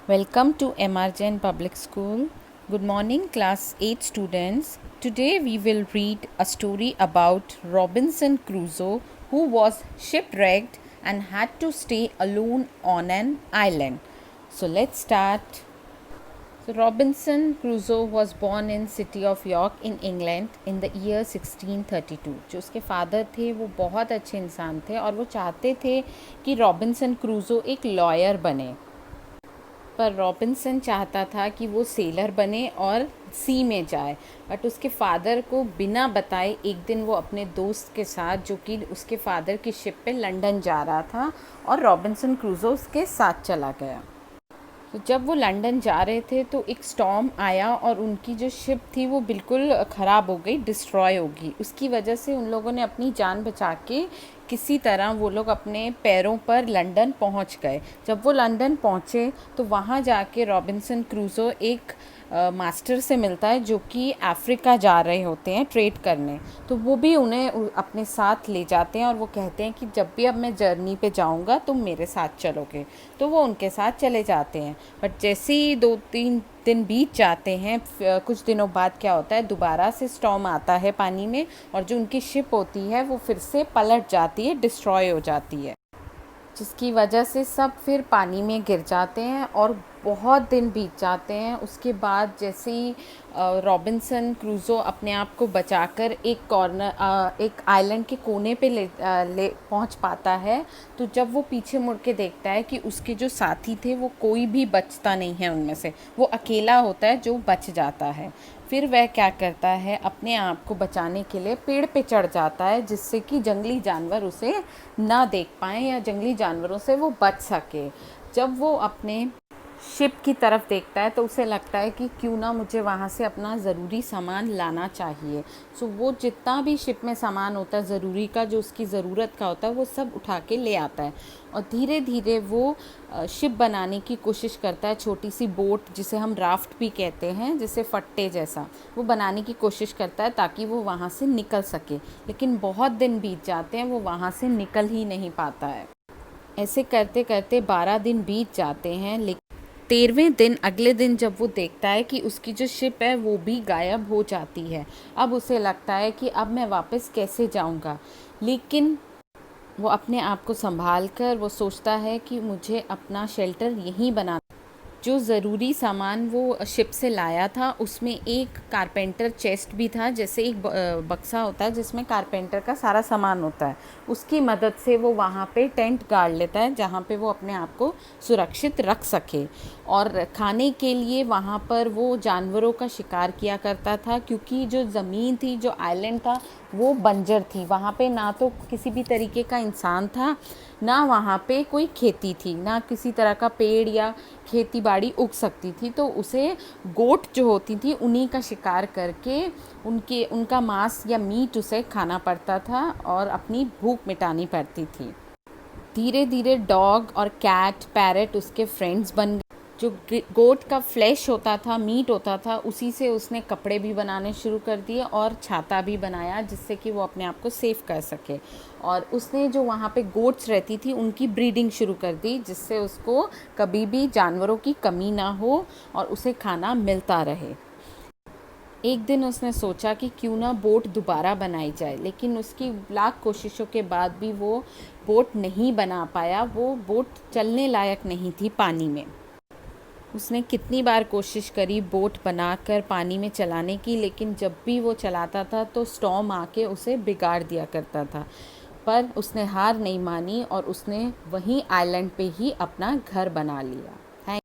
Welcome to MR Public School. Good morning, class 8 students. Today we will read a story about Robinson Crusoe, who was shipwrecked and had to stay alone on an island. So let's start. So Robinson Crusoe was born in city of York in England in the year 1632. जो उसके father थे वो बहुत अच्छे इंसान थे और वो चाहते थे कि रॉबिन्सन क्रूज़ो एक लॉयर बने, पर रॉबिन्सन चाहता था कि वो सेलर बने और सी में जाए। बट उसके फादर को बिना बताए एक दिन वो अपने दोस्त के साथ, जो कि उसके फादर की शिप पे लंदन जा रहा था, और रॉबिन्सन क्रूज़ो उसके साथ चला गया। तो जब वो लंदन जा रहे थे तो एक स्टॉर्म आया और उनकी जो शिप थी वो बिल्कुल ख़राब हो गई, डिस्ट्रॉय होगी। उसकी वजह से उन लोगों ने अपनी जान बचा के किसी तरह वो लोग अपने पैरों पर लंदन पहुंच गए। जब वो लंदन पहुंचे तो वहां जाके रॉबिन्सन क्रूज़ो एक मास्टर से मिलता है जो कि अफ्रीका जा रहे होते हैं ट्रेड करने। तो वो भी उन्हें अपने साथ ले जाते हैं और वो कहते हैं कि जब भी अब मैं जर्नी पे जाऊंगा तुम मेरे साथ चलोगे। तो वो उनके साथ चले जाते हैं। बट जैसे ही 2-3 दिन बीत जाते हैं, कुछ दिनों बाद क्या होता है, दोबारा से स्टॉर्म आता है पानी में, और जो उनकी शिप होती है वो फिर से पलट जाती है, डिस्ट्रॉय हो जाती है, जिसकी वजह से सब फिर पानी में गिर जाते हैं और बहुत दिन बीत जाते हैं। उसके बाद जैसे ही रॉबिन्सन क्रूज़ो अपने आप को बचाकर एक आइलैंड के कोने पे ले पहुंच पाता है, तो जब वो पीछे मुड़ के देखता है कि उसके जो साथी थे वो कोई भी बचता नहीं है उनमें से, वो अकेला होता है जो बच जाता है। फिर वह क्या करता है, अपने आप को बचाने के लिए पेड़ पे चढ़ जाता है, जिससे कि जंगली जानवर उसे ना देख पाएँ या जंगली जानवरों से वो बच सके। जब वो अपने शिप की तरफ देखता है तो उसे लगता है कि क्यों ना मुझे वहाँ से अपना ज़रूरी सामान लाना चाहिए। सो वो जितना भी शिप में सामान होता है ज़रूरी का, जो उसकी ज़रूरत का होता है, वो सब उठा के ले आता है। और धीरे धीरे वो शिप बनाने की कोशिश करता है, छोटी सी बोट जिसे हम राफ्ट भी कहते हैं, जैसे फट्टे जैसा, वो बनाने की कोशिश करता है ताकि वो वहाँ से निकल सके। लेकिन बहुत दिन बीत जाते हैं, वो वहाँ से निकल ही नहीं पाता है। ऐसे करते करते 12 दिन बीत जाते हैं, लेकिन 13वें दिन, अगले दिन, जब वो देखता है कि उसकी जो शिप है वो भी गायब हो जाती है। अब उसे लगता है कि अब मैं वापस कैसे जाऊंगा। लेकिन वो अपने आप को संभाल कर वो सोचता है कि मुझे अपना शेल्टर यहीं बना। जो ज़रूरी सामान वो शिप से लाया था उसमें एक कारपेंटर चेस्ट भी था, जैसे एक बक्सा होता है जिसमें कारपेंटर का सारा सामान होता है। उसकी मदद से वो वहाँ पे टेंट गाड़ लेता है जहाँ पे वो अपने आप को सुरक्षित रख सके। और खाने के लिए वहाँ पर वो जानवरों का शिकार किया करता था, क्योंकि जो ज़मीन थी, जो आइलैंड था, वो बंजर थी। वहाँ पे ना तो किसी भी तरीके का इंसान था, ना वहाँ पे कोई खेती थी, ना किसी तरह का पेड़ या खेती बाड़ी उग सकती थी। तो उसे गोट जो होती थी उन्हीं का शिकार करके उनका मांस या मीट उसे खाना पड़ता था और अपनी भूख मिटानी पड़ती थी। धीरे धीरे डॉग और कैट, पैरट उसके फ्रेंड्स बन गए। जो गोट का फ्लैश होता था, मीट होता था, उसी से उसने कपड़े भी बनाने शुरू कर दिए और छाता भी बनाया, जिससे कि वो अपने आप को सेफ कर सके। और उसने जो वहाँ पे गोट्स रहती थी उनकी ब्रीडिंग शुरू कर दी, जिससे उसको कभी भी जानवरों की कमी ना हो और उसे खाना मिलता रहे। एक दिन उसने सोचा कि क्यों ना बोट दोबारा बनाई जाए, लेकिन उसकी लाख कोशिशों के बाद भी वो बोट नहीं बना पाया। वो बोट चलने लायक नहीं थी पानी में। उसने कितनी बार कोशिश करी बोट बनाकर पानी में चलाने की, लेकिन जब भी वो चलाता था तो स्टॉर्म आके उसे बिगाड़ दिया करता था। पर उसने हार नहीं मानी और उसने वहीं आइलैंड पे ही अपना घर बना लिया।